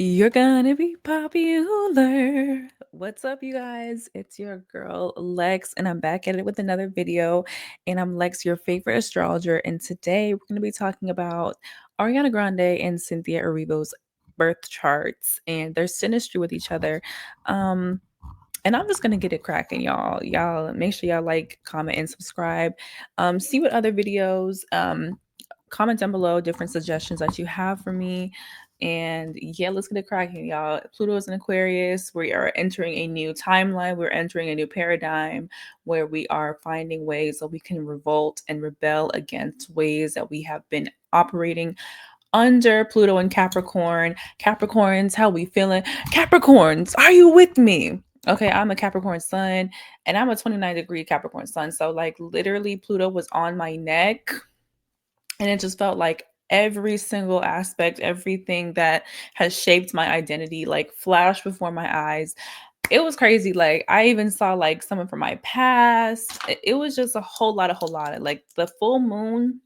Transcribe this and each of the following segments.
You're gonna be popular. What's up, you guys? It's your girl Lex, and I'm back at it with another video. And I'm Lex, your favorite astrologer. And today we're going to be talking about Ariana Grande and Cynthia Erivo's birth charts and their synastry with each other. And I'm just gonna get it cracking, y'all. Y'all make sure y'all like, comment, and subscribe. See what other videos. Comment down below different suggestions that you have for me. And yeah, let's get it cracking, y'all. Pluto is in Aquarius. We are entering a new timeline. We're entering a new paradigm where we are finding ways that we can revolt and rebel against ways that we have been operating under Pluto and Capricorn. Capricorns, how we feeling? Capricorns, are you with me? Okay, I'm a Capricorn sun and I'm a 29-degree Capricorn sun. So like literally Pluto was on my neck and it just felt like every single aspect, everything that has shaped my identity like flashed before my eyes. It was crazy. Like I even saw like someone from my past. It was just a whole lot of like the full moon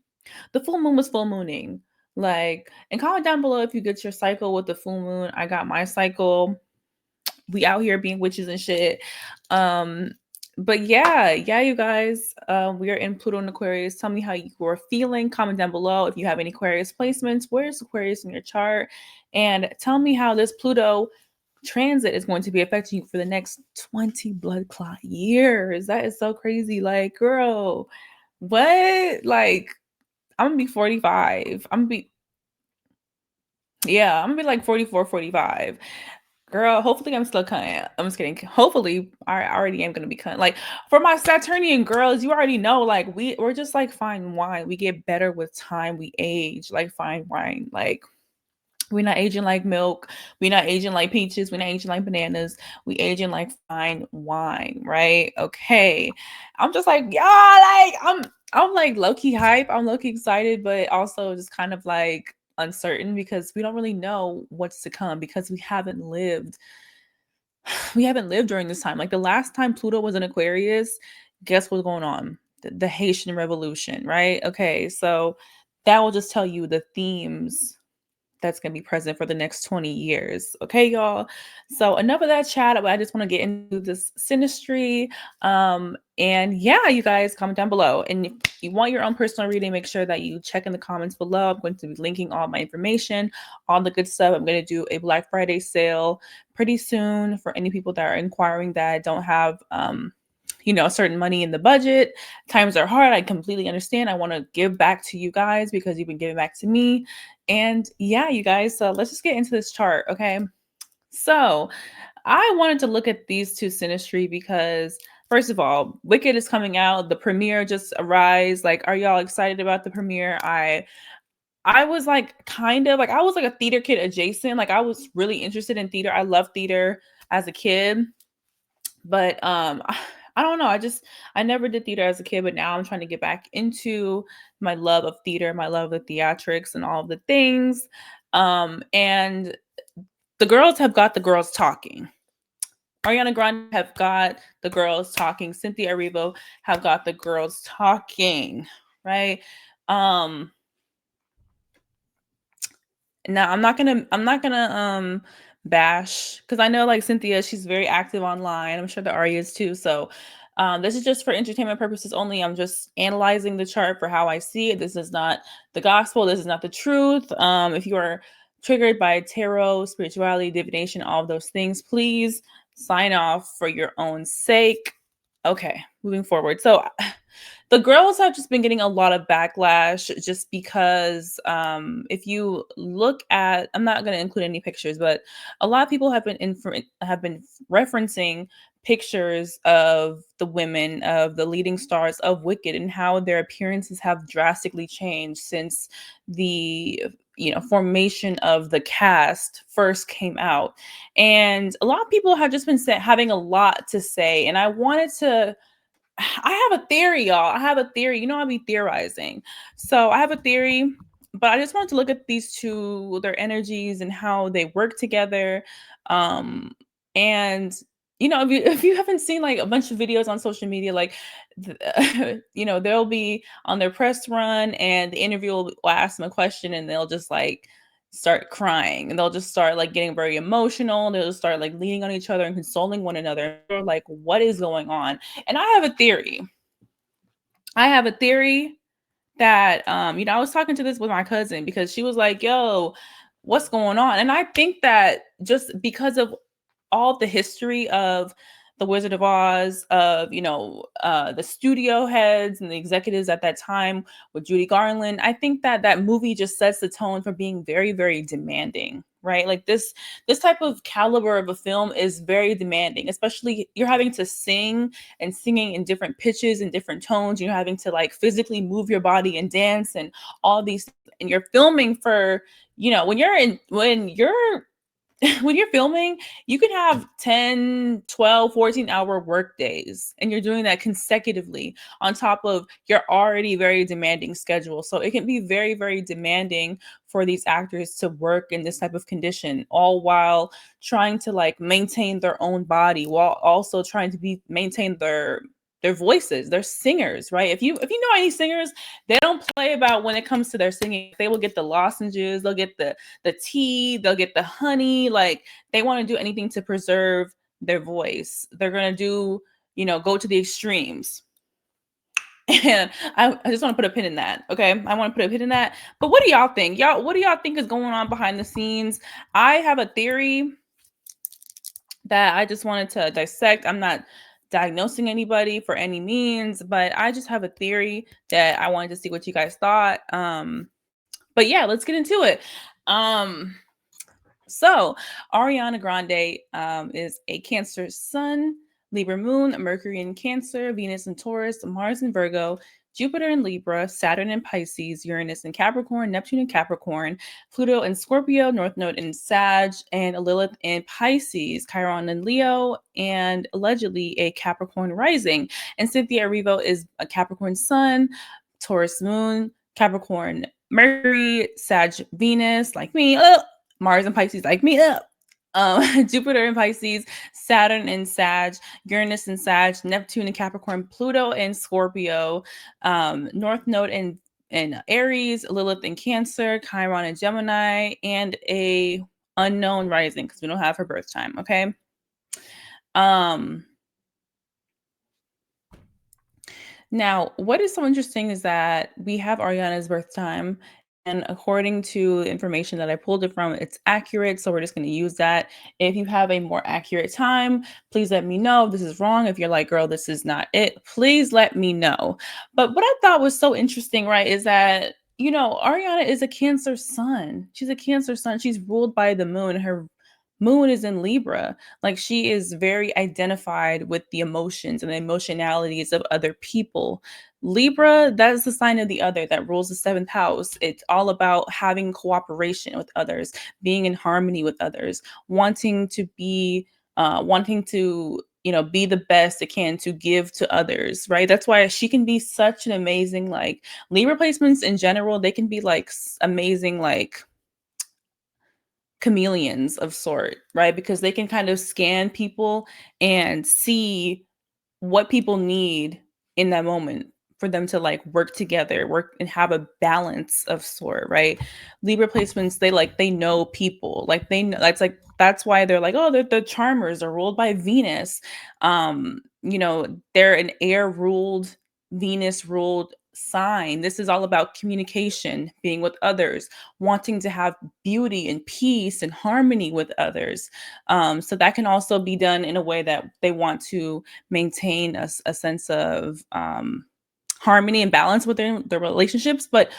was full mooning. Like, and comment down below if you get your cycle with the full moon. I got my cycle. We out here being witches and shit. Um, but yeah, you guys, we are in Pluto and Aquarius. Tell me how you are feeling. Comment down below if you have any Aquarius placements. Where's Aquarius in your chart? And tell me how this Pluto transit is going to be affecting you for the next 20 blood clot years. That is so crazy. Like, girl, what? Like, I'm gonna be 45. I'm gonna be like 44, 45. Girl, hopefully I'm still cutting. I'm just kidding. Hopefully I already am gonna be cutting. Like for my Saturnian girls, you already know, like we're just like fine wine. We get better with time. We age like fine wine. Like we're not aging like milk. We're not aging like peaches. We're not aging like bananas. We aging like fine wine, right? Okay. I'm just like, yeah, like I'm like low-key hype. I'm low-key excited, but also just kind of like uncertain because we don't really know what's to come because we haven't lived during this time. Like the last time Pluto was in Aquarius, guess what's going on? The Haitian Revolution, right? Okay, so that will just tell you the themes that's going to be present for the next 20 years. Okay, y'all. So enough of that chat. I just want to get into this synastry. And yeah, you guys comment down below. And if you want your own personal reading, make sure that you check in the comments below. I'm going to be linking all my information, all the good stuff. I'm going to do a Black Friday sale pretty soon for any people that are inquiring that don't have certain money in the budget. Times are hard. I completely understand. I want to give back to you guys because you've been giving back to me. And yeah, you guys, so let's just get into this chart, okay? So I wanted to look at these two synastry because first of all, Wicked is coming out. The premiere just arrived. Like, are y'all excited about the premiere? I was like kind of like I was like a theater kid adjacent. Like I was really interested in theater. I loved theater as a kid. But I don't know. I never did theater as a kid, but now I'm trying to get back into my love of theater, my love of theatrics and all of the things. And the girls have got the girls talking. Ariana Grande have got the girls talking. Cynthia Erivo have got the girls talking, right? Um Now I'm not gonna bash because I know like Cynthia, she's very active online. I'm sure the Ari is too. So this is just for entertainment purposes only. I'm just analyzing the chart for how I see it. This is not the gospel. This is not the truth. If you are triggered by tarot, spirituality, divination, all of those things, please sign off for your own sake. Okay, moving forward. So the girls have just been getting a lot of backlash just because if you look at, I'm not going to include any pictures, but a lot of people have been referencing pictures of the women, of the leading stars of Wicked, and how their appearances have drastically changed since the formation of the cast first came out. And a lot of people have just been having a lot to say, and I have a theory, y'all. I have a theory. You know, I'll be theorizing. So I have a theory, but I just wanted to look at these two, their energies and how they work together. And if you haven't seen like a bunch of videos on social media, like they'll be on their press run and the interviewer will ask them a question and they'll just like start crying, and they'll just start like getting very emotional. They'll just start like leaning on each other and consoling one another. They're like, what is going on? And I have a theory. I have a theory that I was talking to this with my cousin because she was like, yo, what's going on? And I think that just because of all the history of the Wizard of Oz, of the studio heads and the executives at that time with Judy Garland, I think that that movie just sets the tone for being very, very demanding, right? Like this type of caliber of a film is very demanding, especially you're having to sing and singing in different pitches and different tones. You're having to like physically move your body and dance and all these, and you're filming for, when you're when you're filming, you can have 10, 12, 14-hour work days, and you're doing that consecutively on top of your already very demanding schedule. So it can be very, very demanding for these actors to work in this type of condition, all while trying to like maintain their own body, while also trying to maintain their voices. They're singers, right? If you know any singers, they don't play about when it comes to their singing. They will get the lozenges, they'll get the tea, they'll get the honey. Like they want to do anything to preserve their voice. They're gonna do, go to the extremes. And I just want to put a pin in that. Okay. I want to put a pin in that. But what do y'all think? What do y'all think is going on behind the scenes? I have a theory that I just wanted to dissect. I'm not diagnosing anybody for any means, but I just have a theory that I wanted to see what you guys thought. But yeah, let's get into it. So Ariana Grande is a Cancer Sun, Libra Moon, Mercury in Cancer, Venus in Taurus, Mars in Virgo, Jupiter in Libra, Saturn in Pisces, Uranus in Capricorn, Neptune in Capricorn, Pluto in Scorpio, North Node in Sag, and Lilith in Pisces, Chiron in Leo, and allegedly a Capricorn rising. And Cynthia Erivo is a Capricorn Sun, Taurus Moon, Capricorn Mercury, Sag Venus, like me, Mars and Pisces, like me, Jupiter in Pisces, Saturn in Sag, Uranus in Sag, Neptune in Capricorn, Pluto in Scorpio, North Node in Aries, Lilith in Cancer, Chiron in Gemini, and a unknown rising because we don't have her birth time. Okay. Now, what is so interesting is that we have Ariana's birth time, and according to the information that I pulled it from, it's accurate. So we're just going to use that. If you have a more accurate time, please let me know if this is wrong. If you're like, girl, this is not it, please let me know. But what I thought was so interesting, right, is that, Ariana is a Cancer sun. She's a Cancer sun. She's ruled by the moon. Her moon is in Libra. Like she is very identified with the emotions and the emotionalities of other people. Libra, that is the sign of the other that rules the seventh house. It's all about having cooperation with others, being in harmony with others, wanting to, be the best it can to give to others, right? That's why she can be such an amazing, like Libra placements in general, they can be like amazing, like chameleons of sort, right? Because they can kind of scan people and see what people need in that moment for them to like work together, work and have a balance of sort, right? Libra placements, they know people, like they know that's why they're like, oh, they're the charmers are ruled by Venus. They're an air ruled, Venus ruled sign. This is all about communication, being with others, wanting to have beauty and peace and harmony with others. So that can also be done in a way that they want to maintain a sense of harmony and balance within their relationships. But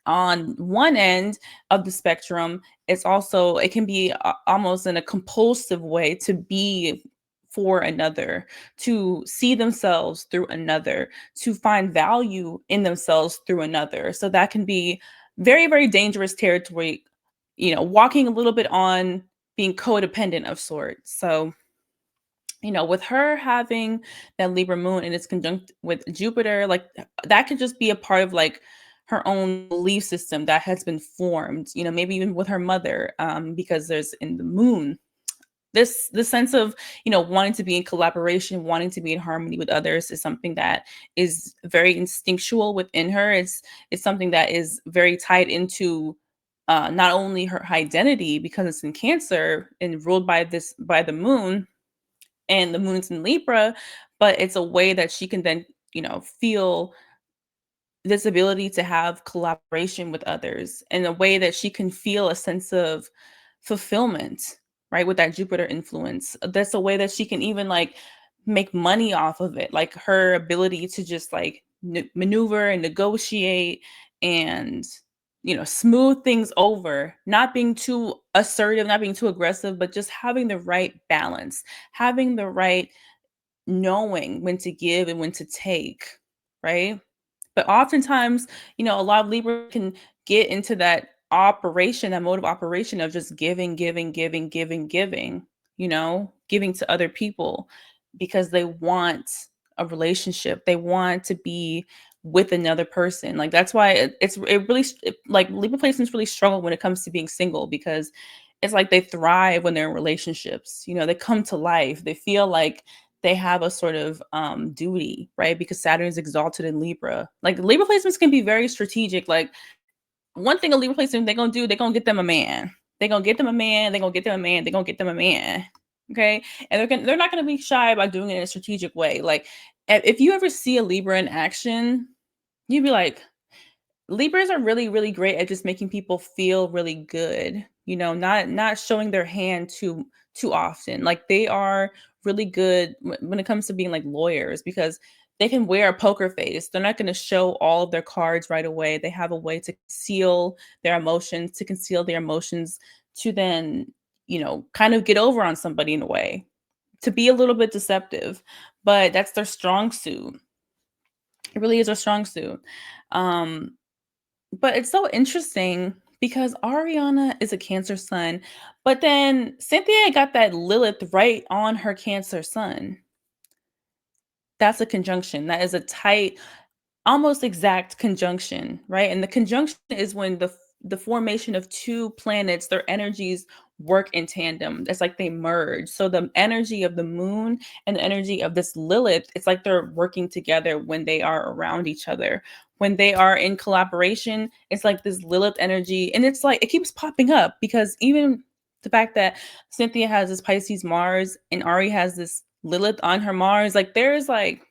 on one end of the spectrum, it can be almost in a compulsive way to be for another, to see themselves through another, to find value in themselves through another. So that can be very, very dangerous territory, walking a little bit on being codependent of sorts. So with her having that Libra moon and it's conjunct with Jupiter, like that could just be a part of like her own belief system that has been formed, maybe even with her mother, because there's in the moon this sense of wanting to be in collaboration, wanting to be in harmony with others is something that is very instinctual within her. It's something that is very tied into not only her identity because it's in Cancer and ruled by the moon, and the moon's in Libra, but it's a way that she can then, feel this ability to have collaboration with others in a way that she can feel a sense of fulfillment, right? With that Jupiter influence. That's a way that she can even like make money off of it. Like her ability to just like maneuver and negotiate and smooth things over, not being too assertive, not being too aggressive, but just having the right balance, having the right knowing when to give and when to take, right? But oftentimes, a lot of Libra can get into that operation, that mode of operation of just giving, giving, giving, giving, giving, giving to other people because they want a relationship. They want to be with another person. Like that's why it really like Libra placements really struggle when it comes to being single because it's like they thrive when they're in relationships. They come to life. They feel like they have a sort of duty, right? Because Saturn is exalted in Libra. Like Libra placements can be very strategic. Like one thing a Libra placement they're gonna do, they're gonna get them a man. They're gonna get them a man. They're gonna get them a man. They're gonna get them a man. Okay, and they're not gonna be shy about doing it in a strategic way. Like if you ever see a Libra in action, you'd be like, Libras are really, really great at just making people feel really good, not showing their hand too often. Like they are really good when it comes to being like lawyers because they can wear a poker face. They're not going to show all of their cards right away. They have a way to conceal their emotions to then, kind of get over on somebody in a way, to be a little bit deceptive. But that's their strong suit. It really is their strong suit. Um, but it's so interesting because Ariana is a Cancer sun, but then Cynthia got that Lilith right on her Cancer sun. That's a conjunction. That is a tight, almost exact conjunction, right? And the conjunction is when the formation of two planets, their energies work in tandem. It's like they merge. So the energy of the moon and the energy of this Lilith, it's like they're working together when they are around each other. When they are in collaboration, it's like this Lilith energy, and it's like it keeps popping up because even the fact that Cynthia has this Pisces Mars and Ari has this Lilith on her Mars, like there's like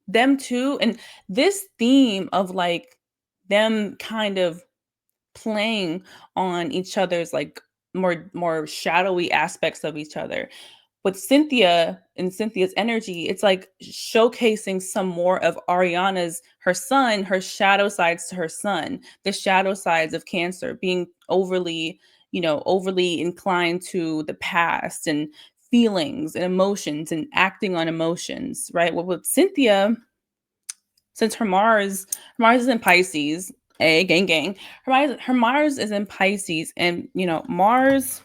them too, and this theme of like them kind of playing on each other's like more shadowy aspects of each other with Cynthia and Cynthia's energy, it's like showcasing some more of Ariana's her sun, her shadow sides to her sun, the shadow sides of Cancer, being overly inclined to the past and feelings and emotions and acting on emotions, right? Well, with Cynthia, since her Mars is in Pisces, a gang gang. Her Mars is in Pisces, and Mars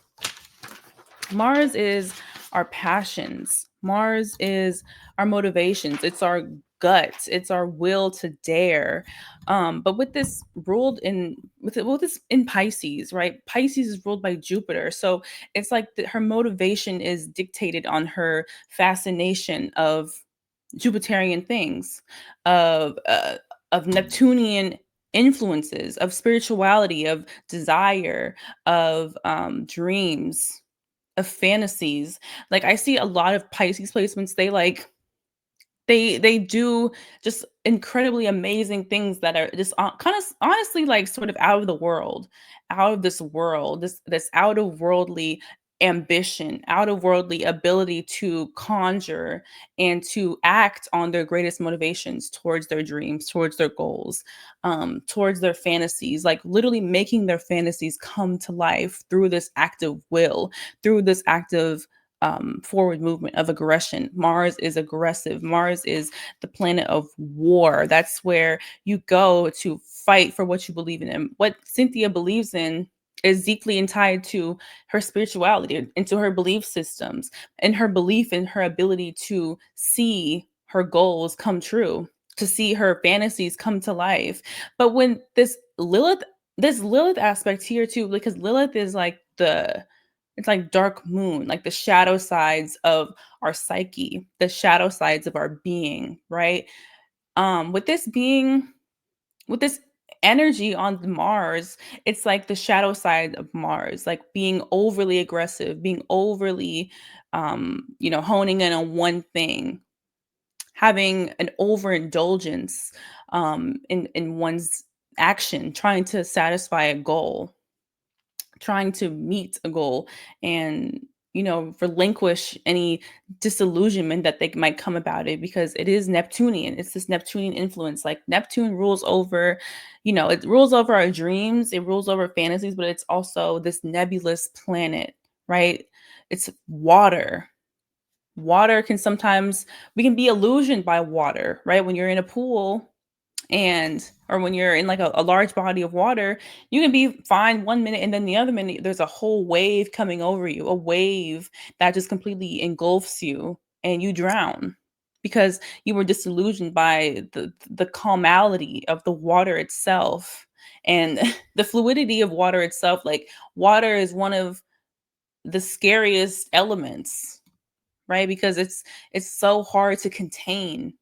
is our passions. Mars is our motivations. It's our guts. It's our will to dare. But with this ruled in with this in Pisces, right? Pisces is ruled by Jupiter, so it's like her motivation is dictated on her fascination of Jupiterian things, of uh, of Neptunian influences, of spirituality, of desire, of dreams, of fantasies. Like I see a lot of Pisces placements. They do just incredibly amazing things that are just kind of honestly like sort of out of the world, out of this world, this out of worldly ambition, out of worldly ability to conjure and to act on their greatest motivations towards their dreams, towards their goals, towards their fantasies, like literally making their fantasies come to life through this act of will, through this act of forward movement of aggression. Mars is aggressive. Mars is the planet of war. That's where you go to fight for what you believe in. And what Cynthia believes in is deeply tied to her spirituality, into her belief systems, and her belief in her ability to see her goals come true, to see her fantasies come to life. But when this Lilith aspect here too, because Lilith is like it's like dark moon, like the shadow sides of our psyche, the shadow sides of our being, right? With this energy on Mars, it's like the shadow side of Mars, like being overly aggressive, being overly, honing in on one thing, having an overindulgence in one's action, trying to satisfy a goal, trying to meet a goal, and relinquish any disillusionment that they might come about it, because it is Neptunian. It's this Neptunian influence. Like Neptune rules over, it rules over our dreams, it rules over fantasies, but it's also this nebulous planet, right? It's water. Water can sometimes, we can be illusioned by water, right? When you're in a pool, and or when you're in like a large body of water, you can be fine 1 minute, and then the other minute there's a whole wave coming over you, a wave that just completely engulfs you, and you drown because you were disillusioned by the calmality of the water itself, and the fluidity of water itself. Like water is one of the scariest elements, right? Because it's so hard to contain.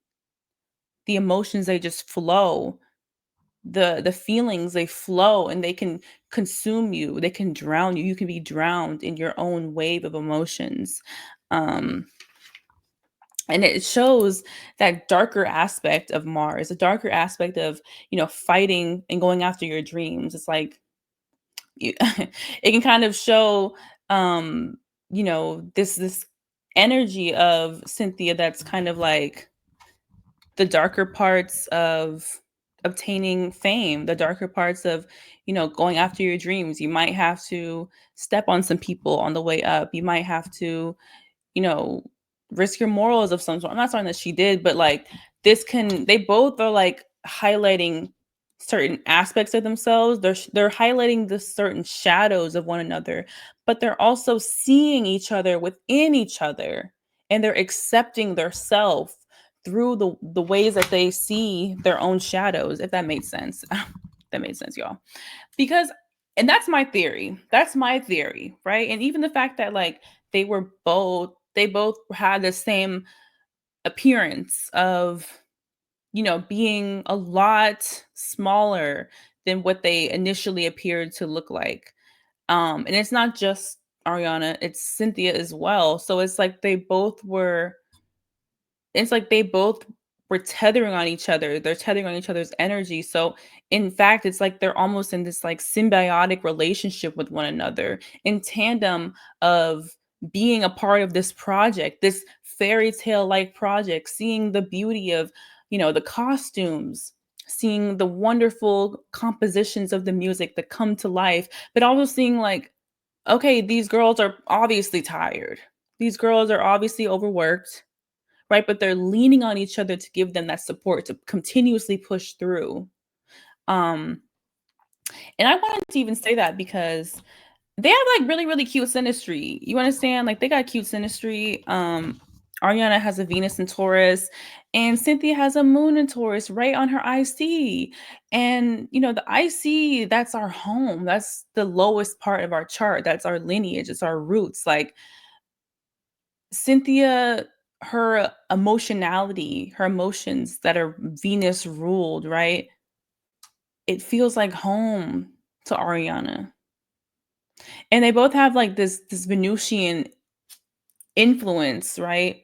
The emotions, they just flow. The feelings, they flow, and they can consume you, they can drown you. You can be drowned in your own wave of emotions. um and it shows that darker aspect of Mars, a darker aspect of, fighting and going after your dreams. It's like you, it can kind of show, this energy of Cynthia that's kind of like the darker parts of obtaining fame, the darker parts of, going after your dreams. You might have to step on some people on the way up. You might have to, you know, risk your morals of some sort. I'm not saying that she did, but like they both are like highlighting certain aspects of themselves. They're highlighting the certain shadows of one another, but they're also seeing each other within each other, and they're accepting their self through the ways that they see their own shadows, if that made sense. That made sense, y'all. Because, and that's my theory. That's my theory, right? And even the fact that like they both had the same appearance of, being a lot smaller than what they initially appeared to look like. And it's not just Ariana, it's Cynthia as well. So it's like they both were tethering on each other. They're tethering on each other's energy. So in fact, it's like they're almost in this like symbiotic relationship with one another, in tandem of being a part of this project, this fairy tale like project, seeing the beauty of, the costumes, seeing the wonderful compositions of the music that come to life, but also seeing like, okay, these girls are obviously tired. These girls are obviously overworked, right? But they're leaning on each other to give them that support to continuously push through. Um, and I wanted to even say that because they have like really, really cute synastry. You understand? Like they got cute synastry. Ariana has a Venus in Taurus, and Cynthia has a moon in Taurus right on her IC. And the IC, that's our home. That's the lowest part of our chart. That's our lineage. It's our roots. Like Cynthia, her emotionality, her emotions that are Venus ruled, right? It feels like home to Ariana. And they both have like this Venusian influence, right?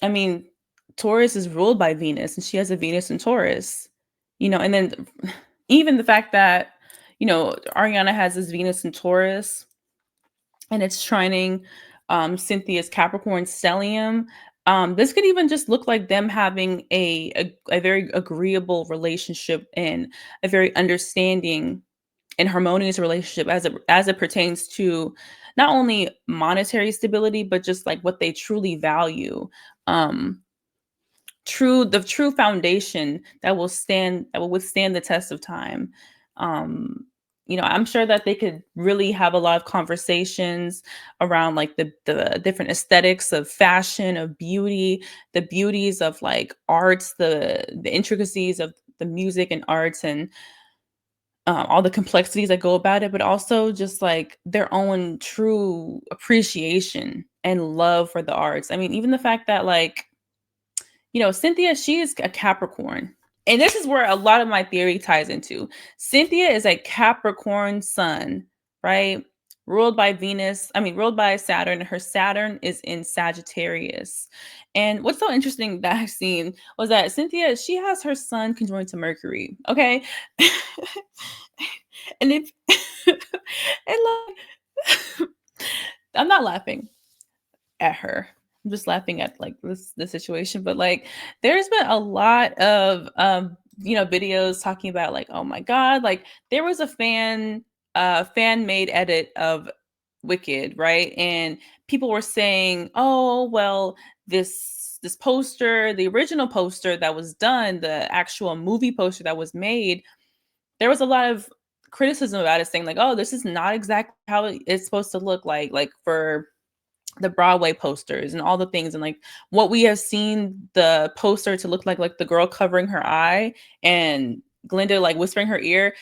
I mean, Taurus is ruled by Venus, and she has a Venus in Taurus. And then even the fact that, Ariana has this Venus in Taurus, and it's trining Cynthia's Capricorn stellium. This could even just look like them having a very agreeable relationship, and a very understanding and harmonious relationship as it pertains to not only monetary stability, but just like what they truly value. Um, the true foundation that will withstand the test of time. um I'm sure that they could really have a lot of conversations around like the different aesthetics of fashion, of beauty, the beauties of like arts, the intricacies of the music and arts, and all the complexities that go about it, but also just like their own true appreciation and love for the arts. I mean, even the fact that like, Cynthia, she is a Capricorn. And this is where a lot of my theory ties into. Cynthia is a Capricorn sun, right? Ruled by Venus, I mean, ruled by Saturn. Her Saturn is in Sagittarius. And what's so interesting that I've seen was that Cynthia, she has her sun conjoined to Mercury, okay? And if, and like, I'm not laughing at her. I'm just laughing at like the situation. But like there's been a lot of videos talking about like, oh my God, like there was a fan made edit of Wicked, right? And people were saying, oh well, this poster, the original poster that was done, the actual movie poster that was made, there was a lot of criticism about it, saying like, oh, this is not exactly how it's supposed to look like for the Broadway posters and all the things, and like what we have seen the poster to look like the girl covering her eye and Glinda like whispering her ear.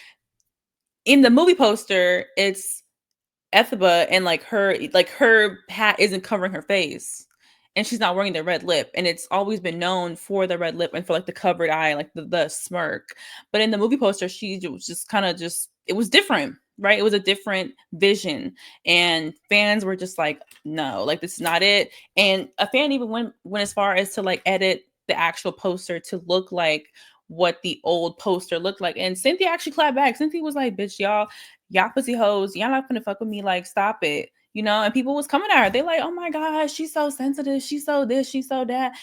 In the movie poster, it's Ethaba, and like her hat isn't covering her face, and she's not wearing the red lip, and it's always been known for the red lip and for like the covered eye, like the smirk. But in the movie poster, she was just kind of just, it was different, right? It was a different vision, and fans were just like, no, like this is not it. And a fan even went as far as to like edit the actual poster to look like what the old poster looked like. And Cynthia actually clapped back. Cynthia was like, bitch, y'all pussy hoes, y'all not gonna fuck with me, like stop it, you know. And people was coming at her, they like, oh my gosh, she's so sensitive, she's so this, she's so that.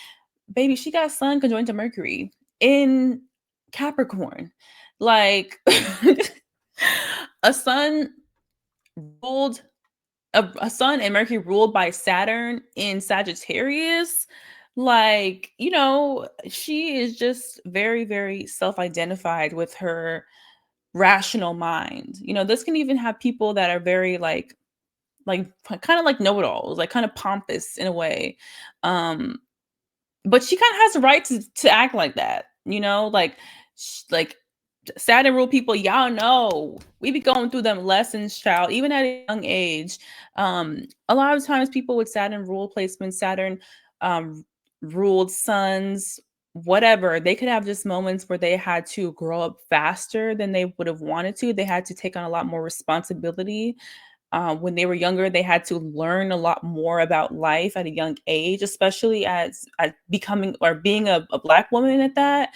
Baby, she got sun conjoined to Mercury in Capricorn, like a sun ruled a sun and Mercury ruled by Saturn in Sagittarius. Like, you know, she is just very, very self-identified with her rational mind. You know, this can even have people that are very like kind of like know-it-alls, like kind of pompous in a way. Um, but she kind of has the right to act like that, you know, like Saturn rule people, y'all know we be going through them lessons, child, even at a young age. A lot of times people with Saturn rule placements, Saturn um ruled sons, whatever, they could have just moments where they had to grow up faster than they would have wanted to. They had to take on a lot more responsibility. When they were younger, they had to learn a lot more about life at a young age, especially as at becoming or being a Black woman at that.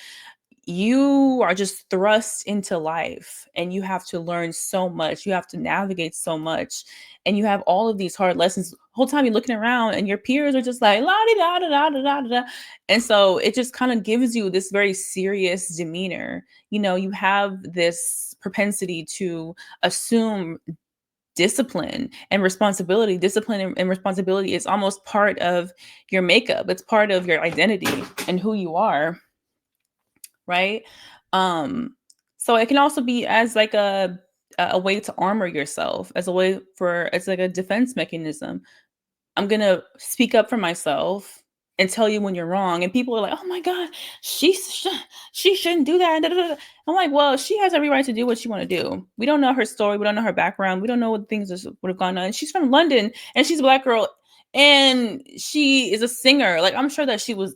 You are just thrust into life and you have to learn so much. You have to navigate so much. And you have all of these hard lessons. The whole time you're looking around and your peers are just like la di da da da da da da. And so it just kind of gives you this very serious demeanor. You know, you have this propensity to assume discipline and responsibility. Discipline and responsibility is almost part of your makeup. It's part of your identity and who you are, right? Um, so it can also be as like a way to armor yourself, as a way for, it's like a defense mechanism. I'm gonna speak up for myself and tell you when you're wrong. And people are like, "Oh my God, she shouldn't do that." Da, da, da. I'm like, "Well, she has every right to do what she want to do. We don't know her story. We don't know her background. We don't know what things would have gone on. And she's from London, and she's a Black girl, and she is a singer. Like, I'm sure that she was.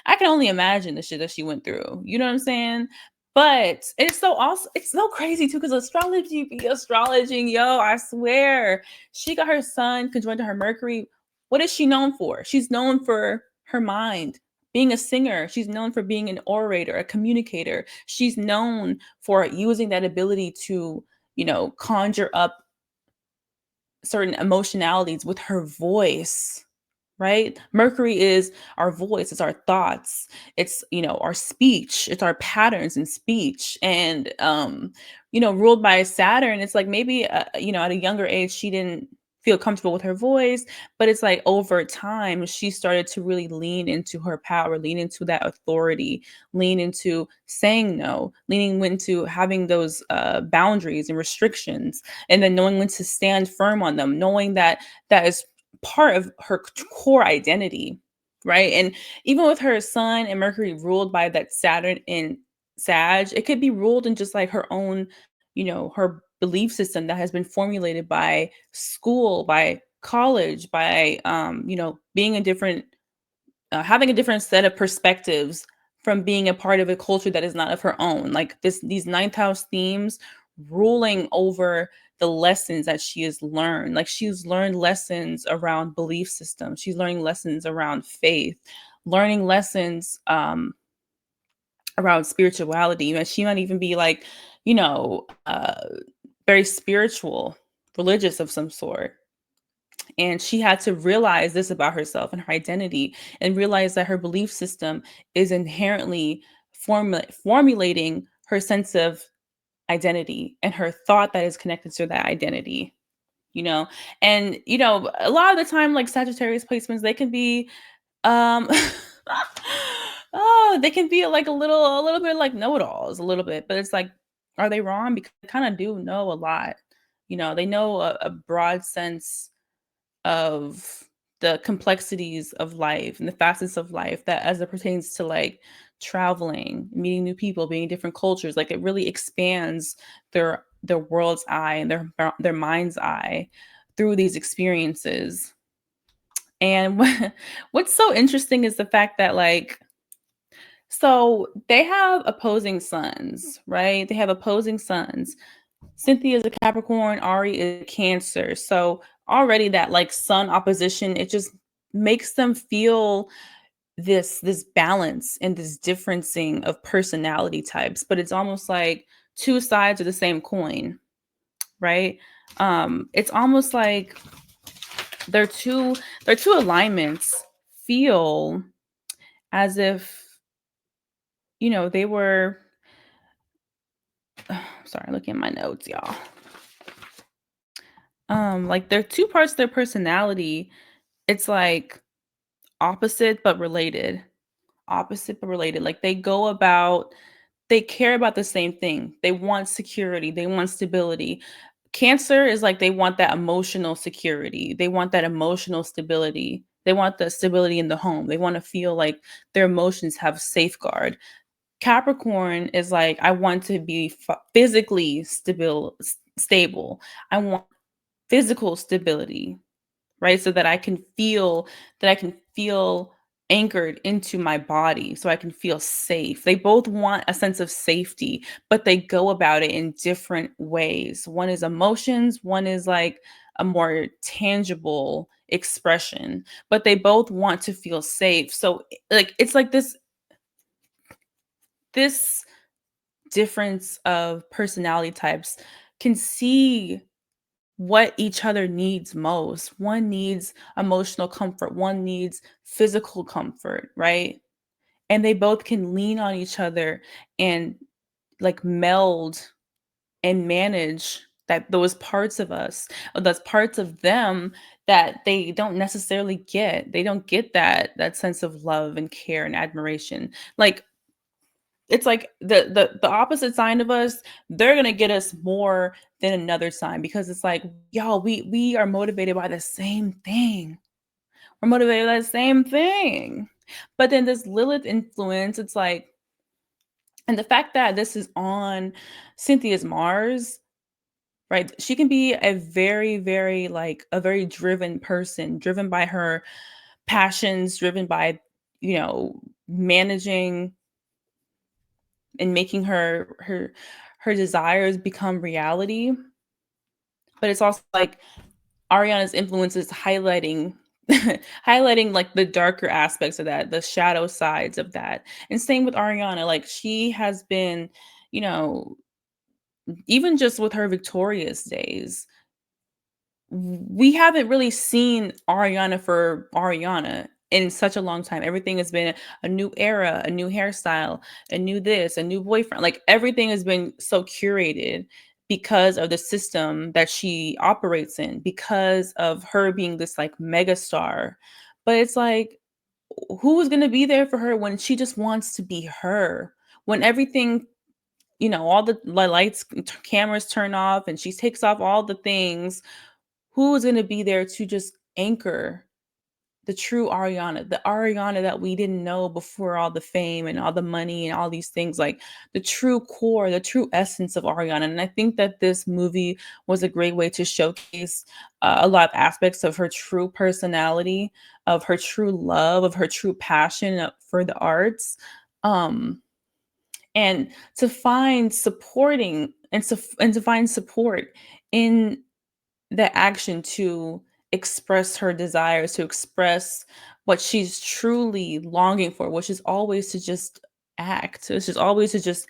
I can only imagine the shit that she went through. You know what I'm saying? But it's so awesome. It's so crazy too, because astrology be astrologing, yo. I swear, she got her sun conjoined to her Mercury. What is she known for? She's known for her mind, being a singer. She's known for being an orator, a communicator. She's known for using that ability to, you know, conjure up certain emotionalities with her voice, right? Mercury is our voice, it's our thoughts, it's, you know, our speech, it's our patterns in speech. And you know, ruled by Saturn, it's like maybe you know, at a younger age she didn't feel comfortable with her voice, but it's like over time she started to really lean into her power, lean into that authority, lean into saying no, leaning into having those boundaries and restrictions, and then knowing when to stand firm on them, knowing that that is part of her core identity, right? And even with her sun and Mercury ruled by that Saturn in Sag, it could be ruled in just like her own, you know, her belief system that has been formulated by school, by college, by you know, being a different having a different set of perspectives from being a part of a culture that is not of her own. Like these ninth house themes ruling over the lessons that she has learned. Like she's learned lessons around belief systems. She's learning lessons around faith, learning lessons around spirituality. You know, she might even be like, you know, very spiritual, religious of some sort. And she had to realize this about herself and her identity, and realize that her belief system is inherently formulating her sense of identity and her thought that is connected to that identity, you know. And you know, a lot of the time, like Sagittarius placements, they can be um oh, they can be like a little bit like know-it-alls a little bit, but it's like, are they wrong? Because they kind of do know a lot. You know, they know a broad sense of the complexities of life and the facets of life, that as it pertains to like traveling, meeting new people, being in different cultures, like it really expands their world's eye and their mind's eye through these experiences. And what's so interesting is the fact that like, so they have opposing suns, right? They have opposing suns. Cynthia is a Capricorn, Ari is a Cancer. So already that like sun opposition, it just makes them feel this balance and this differencing of personality types, but it's almost like two sides of the same coin, right? It's almost like their two alignments feel as if, you know, they were sorry, looking at my notes, y'all. Like they're two parts of their personality. It's like opposite but related. Opposite but related. Like they care about the same thing. They want security, they want stability. Cancer is like they want that emotional security. They want that emotional stability. They want the stability in the home. They want to feel like their emotions have safeguard. Capricorn is like, I want to be physically stable. I want physical stability, right? So that I can feel anchored into my body, so I can feel safe. They both want a sense of safety, but they go about it in different ways. One is emotions, one is like a more tangible expression, but they both want to feel safe. So like it's like this difference of personality types can see what each other needs most. One needs emotional comfort, one needs physical comfort, right? And they both can lean on each other and like meld and manage that those parts of us, or those parts of them that they don't necessarily get. They don't get that sense of love and care and admiration. Like it's like the opposite sign of us, they're gonna get us more than another sign, because it's like, y'all, we are motivated by the same thing. We're motivated by the same thing. But then this Lilith influence, it's like, and the fact that this is on Cynthia's Mars, right? She can be a very, very like a very driven person, driven by her passions, driven by, you know, managing and making her desires become reality. But it's also like Ariana's influence is highlighting highlighting like the darker aspects of that, the shadow sides of that. And same with Ariana, like she has been, you know, even just with her victorious days, we haven't really seen Ariana for Ariana in such a long time. Everything has been a new era, a new hairstyle, a new this, a new boyfriend. Like everything has been so curated because of the system that she operates in, because of her being this like mega star. But it's like, who's going to be there for her when she just wants to be her? When everything, you know, all the lights, cameras turn off and she takes off all the things, who is going to be there to just anchor the true Ariana, the Ariana that we didn't know before all the fame and all the money and all these things, like the true core, the true essence of Ariana. And I think that this movie was a great way to showcase a lot of aspects of her true personality, of her true love, of her true passion for the arts. Um, and to find supporting and to find support in the action to express her desires, to express what she's truly longing for, which is always to just act, which is always to just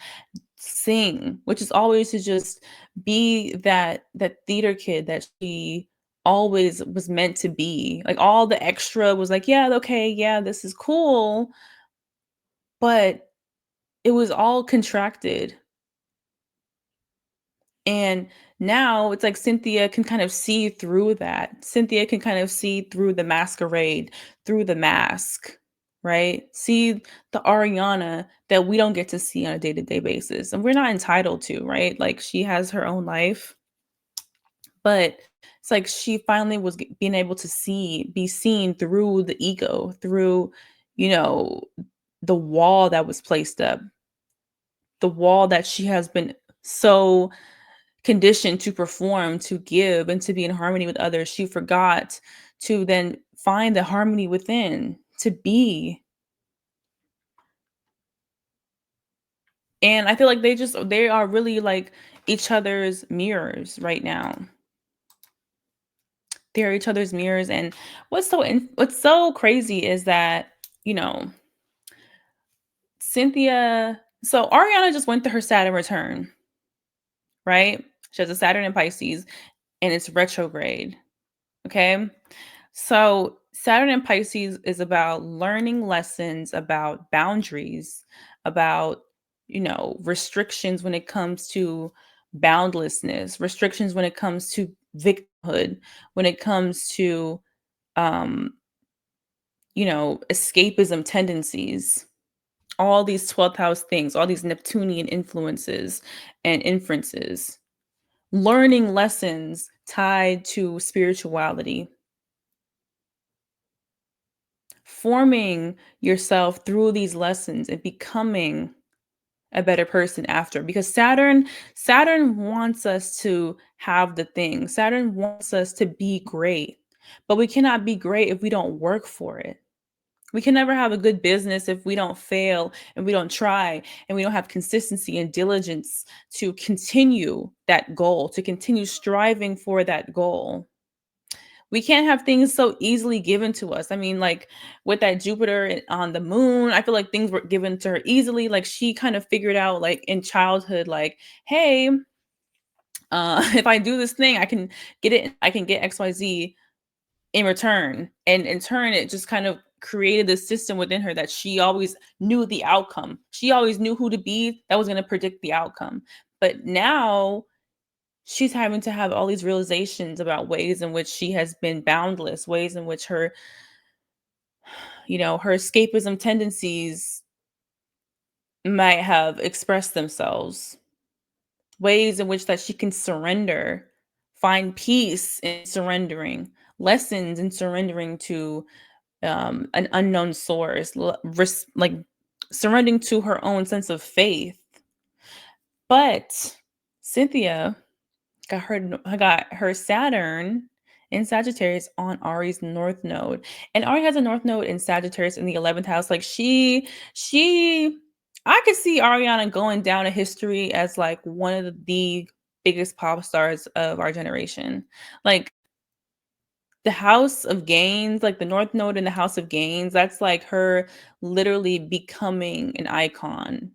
sing, which is always to just be that theater kid that she always was meant to be. Like all the extra was like, yeah, okay, yeah, this is cool, but it was all contracted. And now it's like Cynthia can kind of see through that. Cynthia can kind of see through the masquerade, through the mask, right? See the Ariana that we don't get to see on a day-to-day basis. And we're not entitled to, right? Like she has her own life, but it's like she finally was being able to be seen through the ego, through, you know, the wall that was placed up, the wall that she has been so conditioned to perform, to give, and to be in harmony with others. She forgot to then find the harmony within, to be. And I feel like they are really like each other's mirrors right now. They're each other's mirrors. And what's so crazy is that, you know, Cynthia, so Ariana just went through her Saturn return, right? She has a Saturn in Pisces and it's retrograde. Okay. So, Saturn in Pisces is about learning lessons about boundaries, about, restrictions when it comes to boundlessness, restrictions when it comes to victimhood, when it comes to, um, escapism tendencies, all these 12th house things, all these Neptunian influences and inferences, learning lessons tied to spirituality, forming yourself through these lessons and becoming a better person after, because Saturn wants us to have the thing. Saturn wants us to be great, but we cannot be great if we don't work for it. We can never have a good business if we don't fail and we don't try and we don't have consistency and diligence to continue that goal, to continue striving for that goal. We can't have things so easily given to us. I mean, like with that Jupiter on the moon, I feel like things were given to her easily. Like she kind of figured out, like in childhood, like, hey, if I do this thing, I can get it. I can get XYZ in return. And in turn, it just kind of created this system within her that she always knew the outcome. She always knew who to be that was going to predict the outcome. But now she's having to have all these realizations about ways in which she has been boundless, ways in which her escapism tendencies might have expressed themselves, ways in which that she can surrender, find peace in surrendering, lessons in surrendering to an unknown source, like surrendering to her own sense of faith. But Cynthia got her Saturn in Sagittarius on Ari's North Node. And Ari has a North Node in Sagittarius in the 11th house. Like she I could see Ariana going down in history as like one of the biggest pop stars of our generation. Like the House of Gains, like the North Node in the House of Gains, that's like her literally becoming an icon,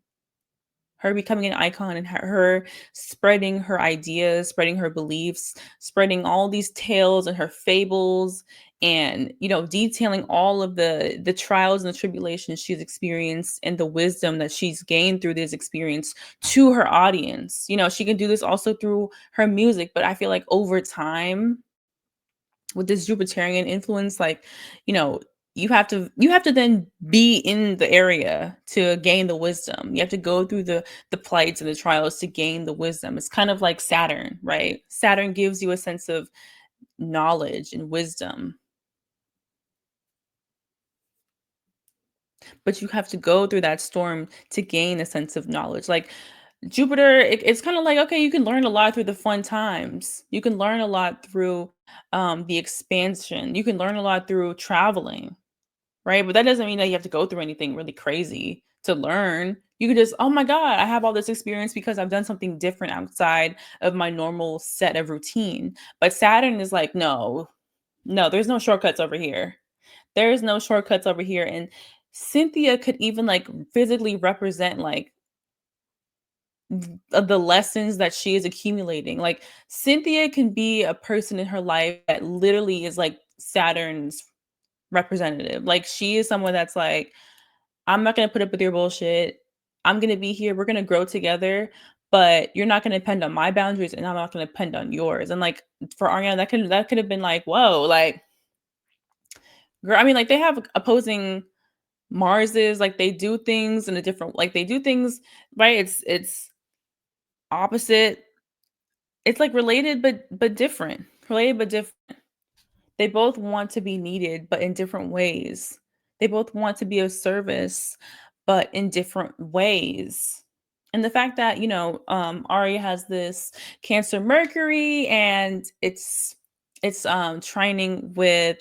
her becoming an icon, and her spreading her ideas, spreading her beliefs, spreading all these tales and her fables, and detailing all of the trials and the tribulations she's experienced and the wisdom that she's gained through this experience to her audience. She can do this also through her music, but I feel like over time with this Jupiterian influence, like, you know, you have to then be in the area to gain the wisdom. You have to go through the plights and the trials to gain the wisdom. It's kind of like Saturn, right? Saturn gives you a sense of knowledge and wisdom, but you have to go through that storm to gain a sense of knowledge. Like Jupiter, it's kind of like, okay, you can learn a lot through the fun times. You can learn a lot through the expansion. You can learn a lot through traveling, right? But that doesn't mean that you have to go through anything really crazy to learn. You could just, oh my God, I have all this experience because I've done something different outside of my normal set of routine. But Saturn is like, no, no, there's no shortcuts over here. There's no shortcuts over here. And Cynthia could even like physically represent like the lessons that she is accumulating. Like Cynthia can be a person in her life that literally is like Saturn's representative. Like she is someone that's like, I'm not gonna put up with your bullshit. I'm gonna be here. We're gonna grow together, but you're not gonna depend on my boundaries, and I'm not gonna depend on yours. And like for Ariana, that could have been like, whoa, like girl. I mean, like they have opposing Marses. Like they do things in a different. Like they do things right. It's opposite. It's like related, but different. Related, but different. They both want to be needed, but in different ways. They both want to be of service, but in different ways. And the fact that, Ari has this Cancer Mercury and it's trining with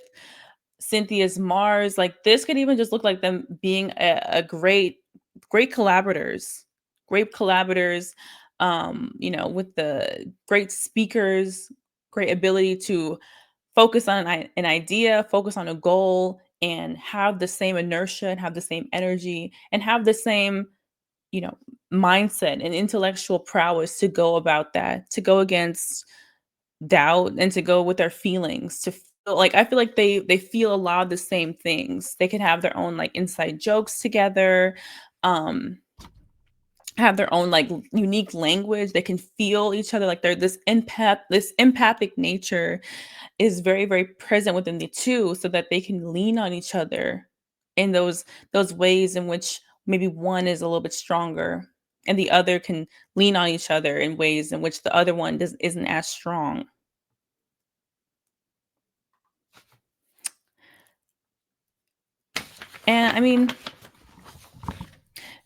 Cynthia's Mars, like this could even just look like them being a great collaborators. Great collaborators, with the great speakers, great ability to focus on an idea, focus on a goal, and have the same inertia and have the same energy and have the same, you know, mindset and intellectual prowess to go about that, to go against doubt and to go with their feelings, to feel like I feel like they feel a lot of the same things. They can have their own like inside jokes together, um, have their own like unique language. They can feel each other like they're this empathic nature is very, very present within the two so that they can lean on each other in those ways in which maybe one is a little bit stronger and the other can lean on each other in ways in which the other one isn't as strong. And I mean,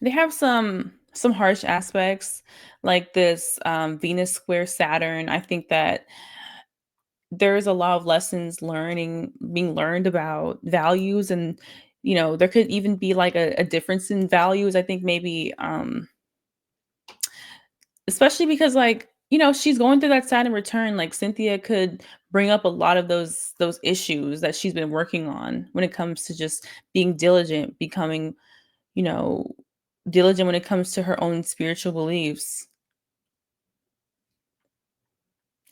they have some harsh aspects like this Venus square Saturn. I think that there's a lot of lessons being learned about values, and there could even be like a difference in values. I think maybe especially because like she's going through that Saturn return. Like Cynthia could bring up a lot of those issues that she's been working on when it comes to just being diligent, becoming you know diligent when it comes to her own spiritual beliefs.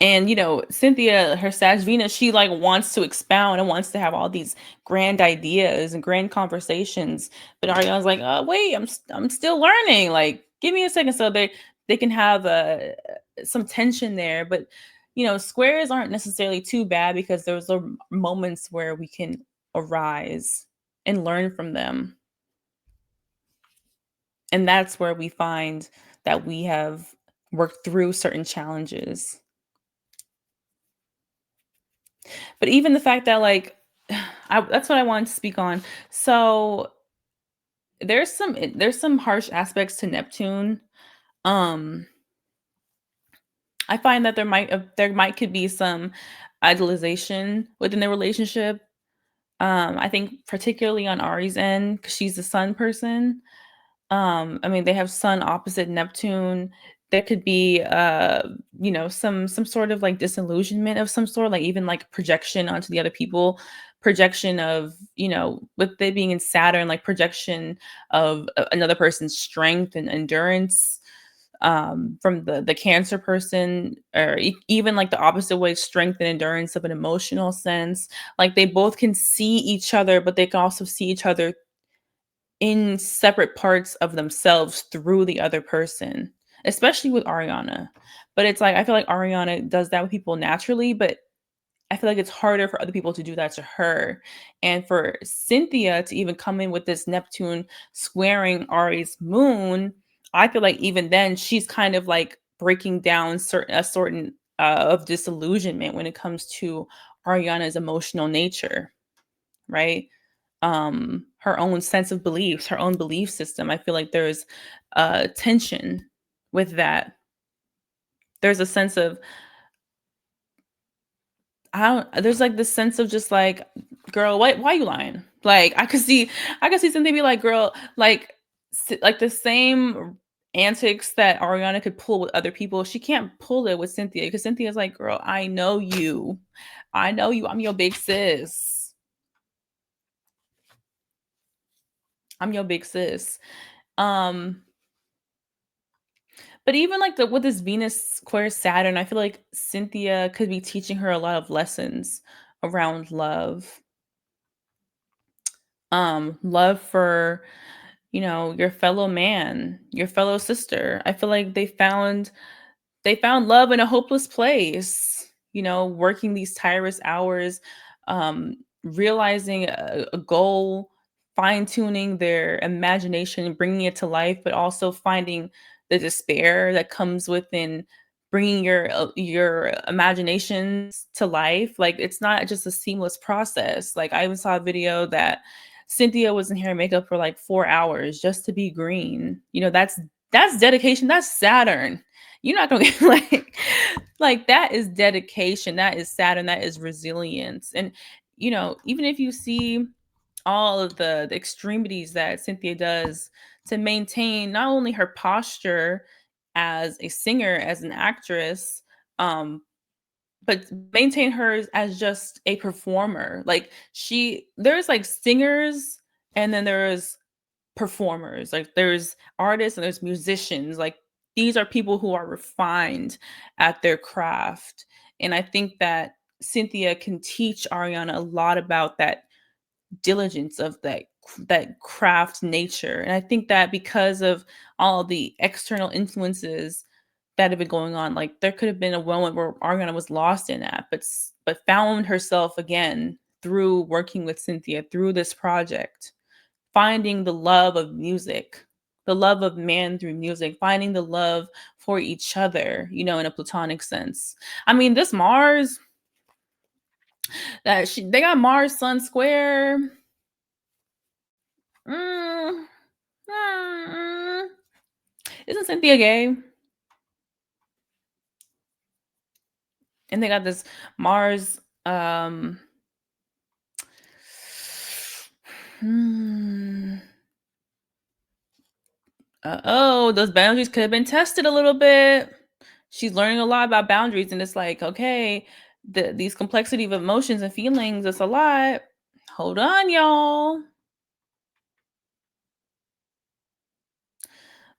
And Cynthia, her Sag Venus, she like wants to expound and wants to have all these grand ideas and grand conversations. But Ariana's like, oh wait, I'm still learning. Like, give me a second. So they can have some tension there. But squares aren't necessarily too bad because those are moments where we can arise and learn from them. And that's where we find that we have worked through certain challenges. But even the fact that like that's what I wanted to speak on. So there's some harsh aspects to Neptune. Um I find that there might could be some idolization within the relationship. I think particularly on Ari's end because she's the sun person. I mean, they have Sun opposite Neptune. There could be some sort of like disillusionment of some sort, like even like projection onto the other people, projection of, with they being in Saturn, like projection of another person's strength and endurance from the Cancer person, or even like the opposite way, strength and endurance of an emotional sense. Like they both can see each other, but they can also see each other in separate parts of themselves through the other person, especially with Ariana. But it's like I feel like Ariana does that with people naturally, but I feel like it's harder for other people to do that to her. And for Cynthia to even come in with this Neptune squaring Ari's moon, I feel like even then she's kind of like breaking down certain of disillusionment when it comes to Ariana's emotional nature, right? Her own sense of beliefs, her own belief system. I feel like there's tension with that. There's a sense of I don't there's like this sense of just like, girl, why you lying? Like I could see something be like, girl, like like the same antics that Ariana could pull with other people, she can't pull it with Cynthia because Cynthia's like, girl, I know you. I know you. I'm your big sis. I'm your big sis. Um, but even like the with this Venus square Saturn, I feel like Cynthia could be teaching her a lot of lessons around love. Love for, your fellow man, your fellow sister. I feel like they found love in a hopeless place, working these tireless hours, realizing a goal, fine tuning their imagination, bringing it to life, but also finding the despair that comes within bringing your imaginations to life. Like it's not just a seamless process. Like I even saw a video that Cynthia was in hair and makeup for like 4 hours just to be green. That's dedication. That's Saturn. You're not gonna get like that is dedication, that is Saturn, that is resilience. And even if you see all of the extremities that Cynthia does to maintain not only her posture as a singer, as an actress, um, but maintain her as just a performer. Like there's like singers and then there's performers. Like there's artists and there's musicians. Like these are people who are refined at their craft. And I think that Cynthia can teach Ariana a lot about that diligence of that craft nature. And I think that because of all the external influences that have been going on, like there could have been a moment where Ariana was lost in that, but found herself again through working with Cynthia through this project, finding the love of music, the love of man through music, finding the love for each other, in a platonic sense. I mean, this Mars they got Mars Sun Square. Mm, mm, isn't Cynthia gay? And they got this Mars. Hmm, oh, those boundaries could have been tested a little bit. She's learning a lot about boundaries, and it's like, okay, these complexity of emotions and feelings, it's a lot. Hold on, y'all.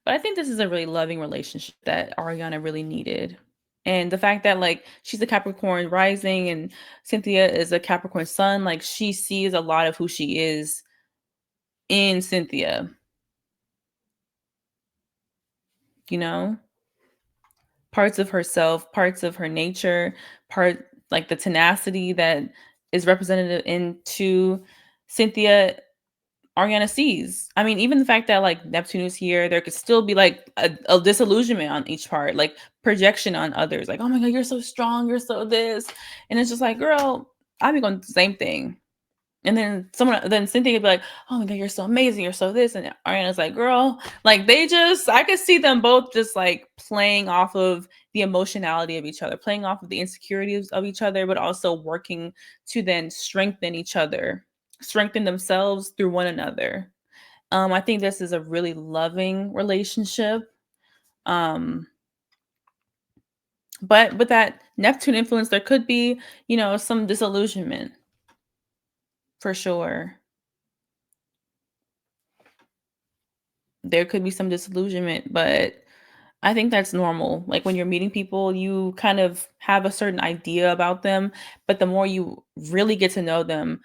But I think this is a really loving relationship that Ariana really needed. And the fact that like she's a Capricorn rising and Cynthia is a Capricorn sun, like she sees a lot of who she is in Cynthia, you know? Parts of herself, parts of her nature, part like the tenacity that is represented into Cynthia, Ariana sees. I mean, even the fact that like Neptune is here, there could still be like a disillusionment on each part, like projection on others, like, oh my God, you're so strong, you're so this. And it's just like, girl, I'd be going through the same thing. And then Cynthia would be like, "Oh my God, you're so amazing. You're so this." And Ariana's like, "Girl," like I could see them both just like playing off of the emotionality of each other, playing off of the insecurities of each other, but also working to then strengthen each other, strengthen themselves through one another. I think this is a really loving relationship. Um, but with that Neptune influence, there could be, some disillusionment for sure. There could be some disillusionment, but I think that's normal. Like when you're meeting people, you kind of have a certain idea about them, but the more you really get to know them,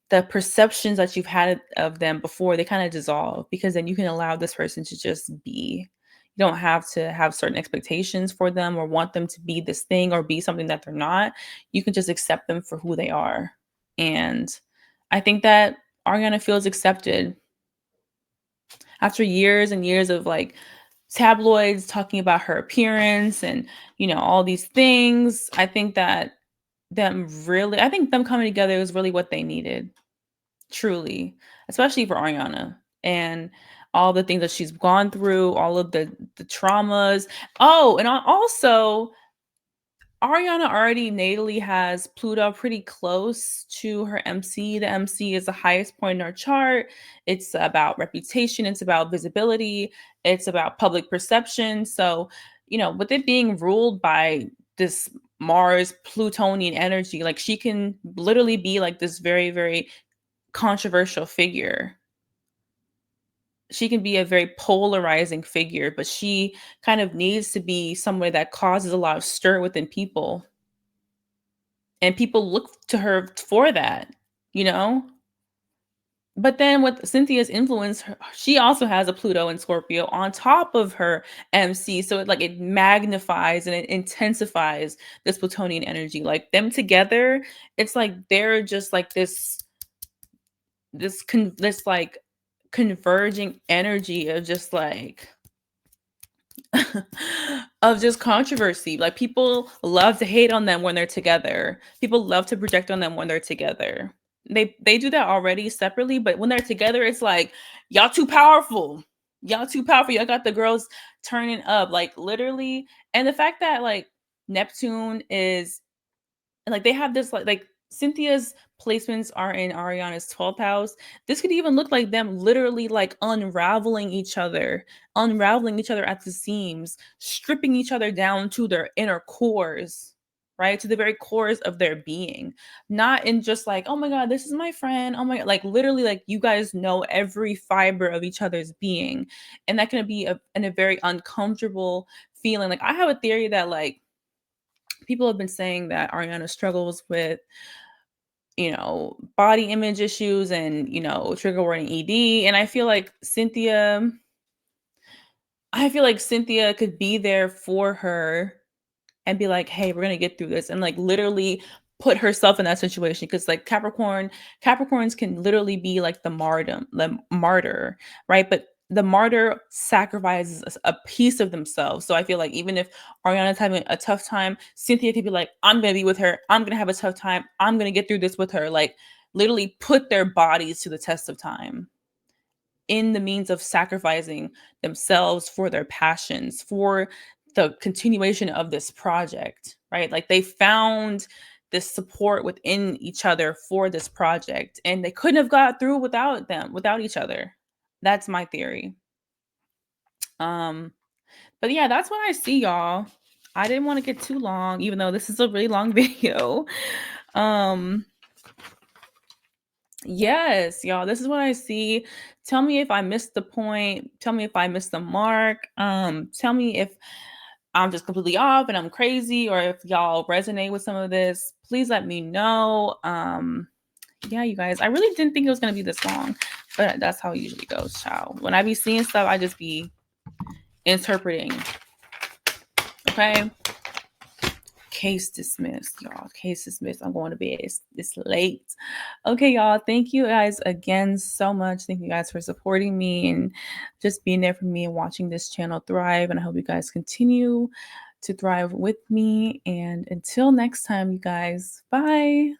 the perceptions that you've had of them before, they kind of dissolve because then you can allow this person to just be. You don't have to have certain expectations for them or want them to be this thing or be something that they're not. You can just accept them for who they are. And I think that Ariana feels accepted after years and years of like tabloids talking about her appearance and all these things. I think them coming together is really what they needed, truly, especially for Ariana and all the things that she's gone through, all of the traumas. Oh, and also Ariana already natally has Pluto pretty close to her MC. The MC is the highest point in her chart. It's about reputation, it's about visibility, it's about public perception. So, with it being ruled by this Mars Plutonian energy, like she can literally be like this very, very controversial figure. She can be a very polarizing figure, but she kind of needs to be somewhere that causes a lot of stir within people. And people look to her for that, you know? But then with Cynthia's influence, she also has a Pluto and Scorpio on top of her MC. So it magnifies and it intensifies this Plutonian energy. Like them together, it's like they're just like this like converging energy of just like of just controversy. Like people love to hate on them when they're together. People love to project on them when they're together. They do that already separately, but when they're together, it's like y'all too powerful. Y'all too powerful. Y'all got the girls turning up, like literally. And the fact that like Neptune is like they have this like Cynthia's placements are in Ariana's 12th house. This could even look like them literally like unraveling each other at the seams, stripping each other down to their inner cores, right? To the very cores of their being. Not in just like, oh my God, this is my friend. Oh my God, like literally, like you guys know every fiber of each other's being. And that can be in a very uncomfortable feeling. Like I have a theory that like people have been saying that Ariana struggles with, body image issues and, trigger warning ED. And I feel like Cynthia could be there for her and be like, hey, we're gonna get through this, and like literally put herself in that situation. Because like Capricorns can literally be like the martyr, right? But the martyr sacrifices a piece of themselves. So I feel like even if Ariana's having a tough time, Cynthia could be like, I'm gonna be with her, I'm gonna have a tough time, I'm gonna get through this with her. Like literally put their bodies to the test of time in the means of sacrificing themselves for their passions, for the continuation of this project, right? Like they found this support within each other for this project, and they couldn't have got through without each other. That's my theory. But yeah, that's what I see, y'all. I didn't want to get too long, even though this is a really long video. Um, Yes, y'all, this is what I see. Tell me if I missed the point. Tell me if I missed the mark. Tell me if I'm just completely off and I'm crazy, or if y'all resonate with some of this. Please let me know. Yeah, you guys, I really didn't think it was gonna be this long, but that's how it usually goes, child. When I be seeing stuff, I just be interpreting. Okay. Case dismissed, y'all. Case dismissed. I'm going to bed. It's late. Okay, y'all. Thank you guys again so much. Thank you guys for supporting me and just being there for me and watching this channel thrive. And I hope you guys continue to thrive with me. And until next time, you guys, bye.